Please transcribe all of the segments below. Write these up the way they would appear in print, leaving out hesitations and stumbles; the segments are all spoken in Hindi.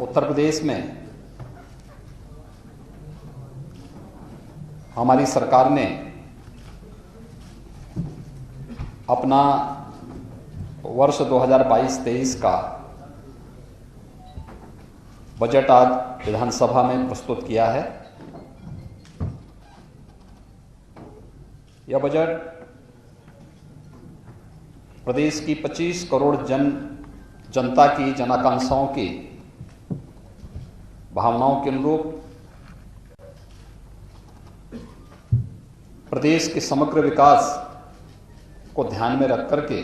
उत्तर प्रदेश में हमारी सरकार ने अपना वर्ष 2022-23 का बजट आज विधानसभा में प्रस्तुत किया है। यह बजट प्रदेश की 25 करोड़ जनता की जनाकांक्षाओं की भावनाओं के अनुरूप प्रदेश के समग्र विकास को ध्यान में रख करके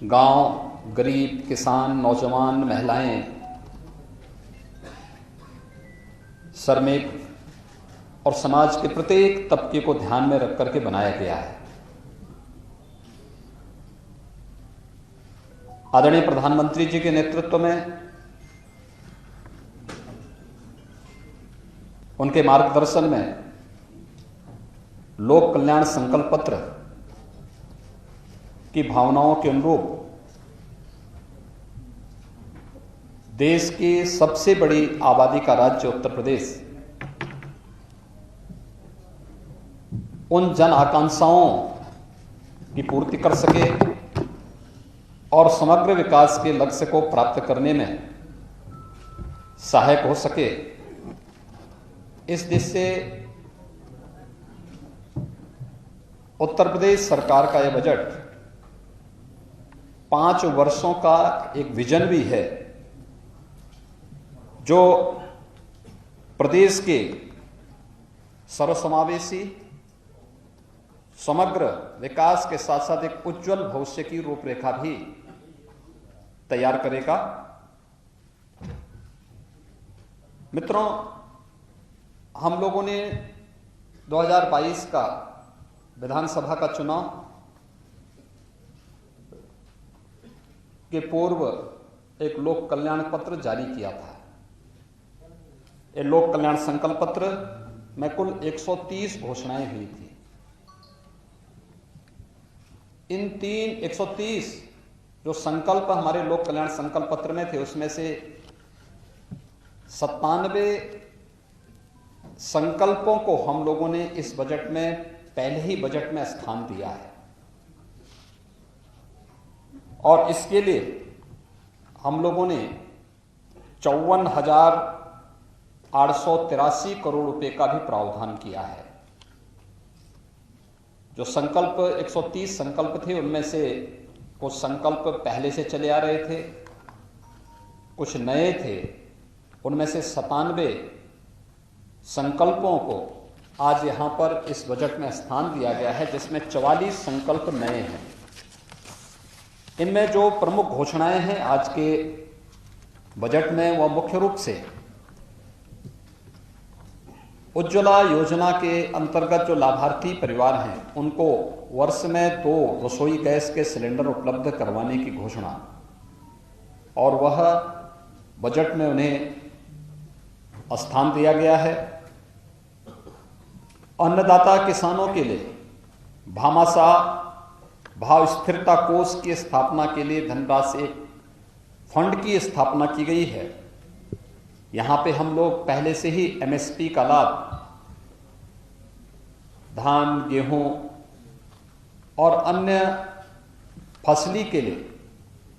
गांव, गरीब, किसान, नौजवान, महिलाएं, श्रमिक और समाज के प्रत्येक तबके को ध्यान में रख करके बनाया गया है। आदरणीय प्रधानमंत्री जी के नेतृत्व में, उनके मार्गदर्शन में लोक कल्याण संकल्प पत्र की भावनाओं के अनुरूप देश की सबसे बड़ी आबादी का राज्य उत्तर प्रदेश उन जन आकांक्षाओं की पूर्ति कर सके और समग्र विकास के लक्ष्य को प्राप्त करने में सहायक हो सके, इस दिशा से उत्तर प्रदेश सरकार का यह बजट 5 वर्षों का एक विजन भी है, जो प्रदेश के सर्वसमावेशी समग्र विकास के साथ साथ एक उज्जवल भविष्य की रूपरेखा भी तैयार करेगा। मित्रों, हम लोगों ने 2022 का विधानसभा का चुनाव के पूर्व एक लोक कल्याण पत्र जारी किया था। ये लोक कल्याण संकल्प पत्र में कुल 130 घोषणाएं हुई थी। इन 130 जो संकल्प हमारे लोक कल्याण संकल्प पत्र में थे, उसमें से 97 संकल्पों को हम लोगों ने इस बजट में पहले ही बजट में स्थान दिया है और इसके लिए हम लोगों ने 54,883 करोड़ रुपए का भी प्रावधान किया है। जो संकल्प 130 संकल्प थे, उनमें से कुछ संकल्प पहले से चले आ रहे थे, कुछ नए थे। उनमें से 97 संकल्पों को आज यहां पर इस बजट में स्थान दिया गया है, जिसमें 44 संकल्प नए हैं। इनमें जो प्रमुख घोषणाएं हैं आज के बजट में, वह मुख्य रूप से उज्ज्वला योजना के अंतर्गत जो लाभार्थी परिवार हैं, उनको वर्ष में 2 रसोई गैस के सिलेंडर उपलब्ध करवाने की घोषणा, और वह बजट में उन्हें स्थान दिया गया है। अन्नदाता किसानों के लिए भामाशाह भाव स्थिरता कोष की स्थापना के लिए धनराशि, एक फंड की स्थापना की गई है। यहां पे हम लोग पहले से ही एमएसपी का लाभ धान, गेहूं और अन्य फसली के लिए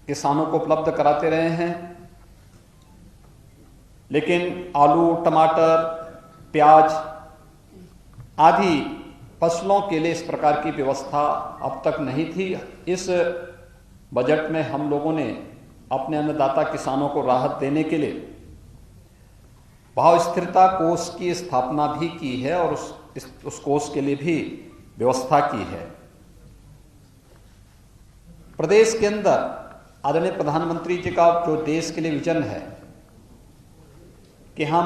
किसानों को उपलब्ध कराते रहे हैं, लेकिन आलू, टमाटर, प्याज आदि फसलों के लिए इस प्रकार की व्यवस्था अब तक नहीं थी। इस बजट में हम लोगों ने अपने अन्नदाता किसानों को राहत देने के लिए भाव स्थिरता कोष की स्थापना भी की है और उस कोष के लिए भी व्यवस्था की है। प्रदेश के अंदर आदरणीय प्रधानमंत्री जी का जो देश के लिए विजन है कि हम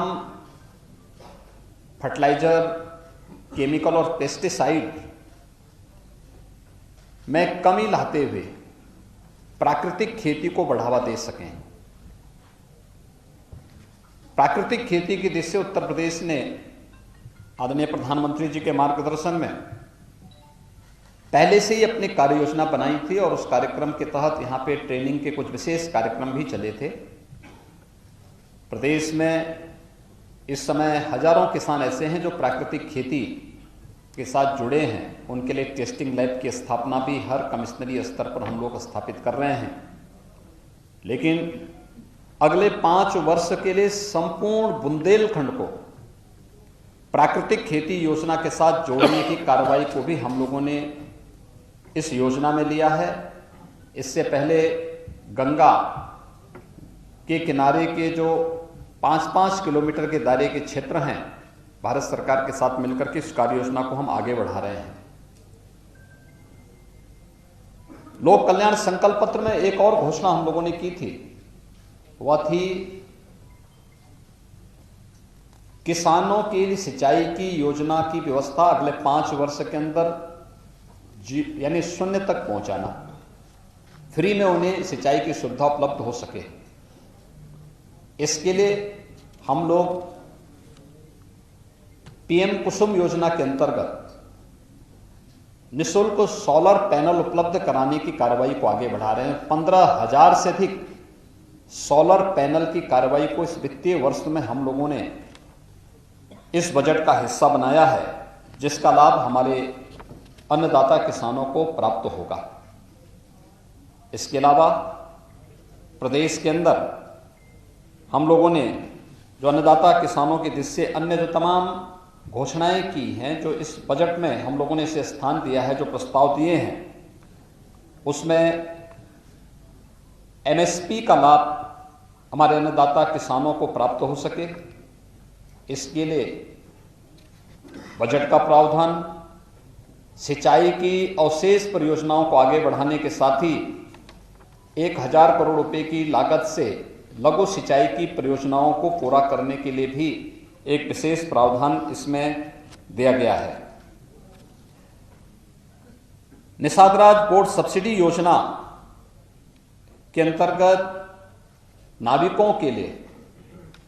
फर्टिलाइजर, केमिकल और पेस्टिसाइड में कमी लाते हुए प्राकृतिक खेती को बढ़ावा दे सकें। प्राकृतिक खेती की दिशा से उत्तर प्रदेश ने आदरणीय प्रधानमंत्री जी के मार्गदर्शन में पहले से ही अपनी कार्य योजना बनाई थी और उस कार्यक्रम के तहत यहाँ पे ट्रेनिंग के कुछ विशेष कार्यक्रम भी चले थे। प्रदेश में इस समय हजारों किसान ऐसे हैं जो प्राकृतिक खेती के साथ जुड़े हैं। उनके लिए टेस्टिंग लैब की स्थापना भी हर कमिश्नरी स्तर पर हम लोग स्थापित कर रहे हैं। लेकिन अगले 5 वर्ष के लिए संपूर्ण बुंदेलखंड को प्राकृतिक खेती योजना के साथ जोड़ने की कार्रवाई को भी हम लोगों ने इस योजना में लिया है। इससे पहले गंगा के किनारे के जो 5-5 किलोमीटर के दायरे के क्षेत्र हैं, भारत सरकार के साथ मिलकर के इस कार्य योजना को हम आगे बढ़ा रहे हैं। लोक कल्याण संकल्प पत्र में एक और घोषणा हम लोगों ने की थी, वह थी किसानों के लिए सिंचाई की योजना की व्यवस्था अगले 5 वर्ष के अंदर यानी 0 तक पहुंचाना, फ्री में उन्हें सिंचाई की सुविधा उपलब्ध हो सके। इसके लिए हम लोग पीएम कुसुम योजना के अंतर्गत निःशुल्क सोलर पैनल उपलब्ध कराने की कार्रवाई को आगे बढ़ा रहे हैं। 15,000 से अधिक सोलर पैनल की कार्रवाई को इस वित्तीय वर्ष में हम लोगों ने इस बजट का हिस्सा बनाया है, जिसका लाभ हमारे अन्नदाता किसानों को प्राप्त होगा। इसके अलावा प्रदेश के अंदर हम लोगों ने जो अन्नदाता किसानों की दृष्टि से अन्य जो तमाम घोषणाएं की हैं, जो इस बजट में हम लोगों ने इसे स्थान दिया है, जो प्रस्ताव दिए हैं, उसमें एमएसपी का लाभ हमारे अन्नदाता किसानों को प्राप्त हो सके, इसके लिए बजट का प्रावधान सिंचाई की अवशेष परियोजनाओं को आगे बढ़ाने के साथ ही 1000 करोड़ रुपए की लागत से लघु सिंचाई की परियोजनाओं को पूरा करने के लिए भी एक विशेष प्रावधान इसमें दिया गया है। निषादराज बोर्ड सब्सिडी योजना के अंतर्गत नाविकों के लिए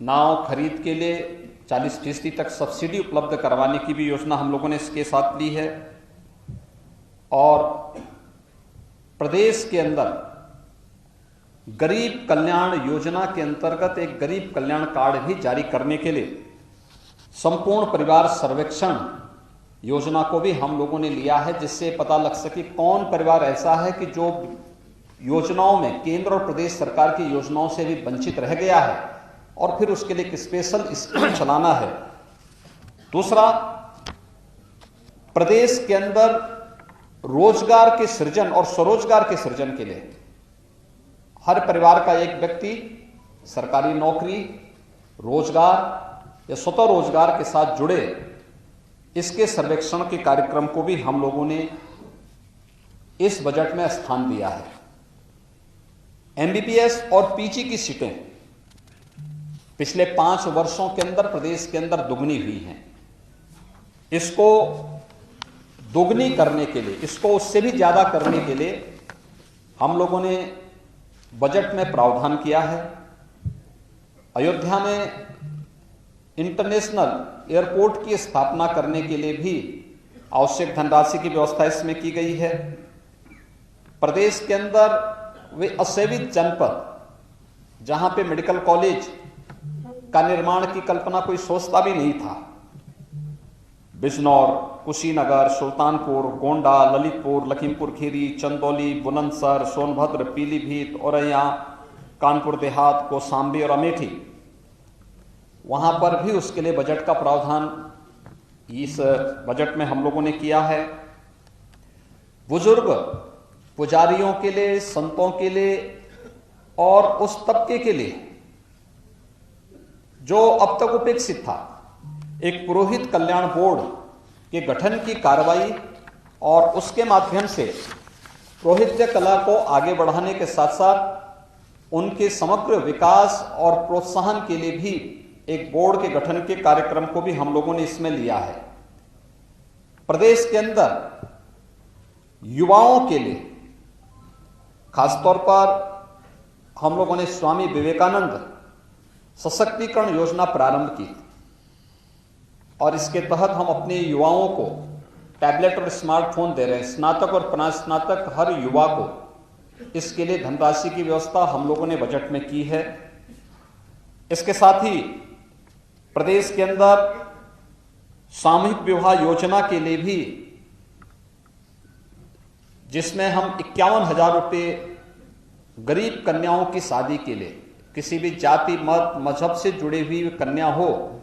नाव खरीद के लिए 40% तक सब्सिडी उपलब्ध करवाने की भी योजना हम लोगों ने इसके साथ ली है। और प्रदेश के अंदर गरीब कल्याण योजना के अंतर्गत एक गरीब कल्याण कार्ड भी जारी करने के लिए संपूर्ण परिवार सर्वेक्षण योजना को भी हम लोगों ने लिया है, जिससे पता लग सके कौन परिवार ऐसा है कि जो योजनाओं में केंद्र और प्रदेश सरकार की योजनाओं से भी वंचित रह गया है और फिर उसके लिए एक स्पेशल स्कीम चलाना है। दूसरा, प्रदेश के अंदर रोजगार के सृजन और स्वरोजगार के सृजन के लिए हर परिवार का एक व्यक्ति सरकारी नौकरी, रोजगार या स्वतः रोजगार के साथ जुड़े, इसके सर्वेक्षण के कार्यक्रम को भी हम लोगों ने इस बजट में स्थान दिया है। एमबीबीएस और पीजी की सीटें पिछले 5 वर्षों के अंदर प्रदेश के अंदर दुगनी हुई हैं। इसको दोगुनी करने के लिए, इसको उससे भी ज्यादा करने के लिए हम लोगों ने बजट में प्रावधान किया है। अयोध्या में इंटरनेशनल एयरपोर्ट की स्थापना करने के लिए भी आवश्यक धनराशि की व्यवस्था इसमें की गई है। प्रदेश के अंदर वे असेवित जनपद जहां पे मेडिकल कॉलेज का निर्माण की कल्पना कोई सोचता भी नहीं था, बिजनौर, कुशीनगर, सुल्तानपुर, गोंडा, ललितपुर, लखीमपुर खीरी, चंदौली, बुलंदशहर, सोनभद्र, पीलीभीत, औरैया, कानपुर देहात, कौशाम्बी और अमेठी, वहां पर भी उसके लिए बजट का प्रावधान इस बजट में हम लोगों ने किया है। बुजुर्ग पुजारियों के लिए, संतों के लिए और उस तबके के लिए जो अब तक उपेक्षित था, एक पुरोहित कल्याण बोर्ड के गठन की कार्रवाई और उसके माध्यम से पुरोहित्य कला को आगे बढ़ाने के साथ साथ उनके समग्र विकास और प्रोत्साहन के लिए भी एक बोर्ड के गठन के कार्यक्रम को भी हम लोगों ने इसमें लिया है। प्रदेश के अंदर युवाओं के लिए खासतौर पर हम लोगों ने स्वामी विवेकानंद सशक्तिकरण योजना प्रारंभ की और इसके तहत हम अपने युवाओं को टैबलेट और स्मार्टफोन दे रहे हैं। स्नातक और स्नातक हर युवा को इसके लिए धनराशि की व्यवस्था हम लोगों ने बजट में की है। इसके साथ ही प्रदेश के अंदर सामूहिक विवाह योजना के लिए भी, जिसमें हम 51,000 रुपये गरीब कन्याओं की शादी के लिए, किसी भी जाति मत मजहब से जुड़ी हुई कन्या हो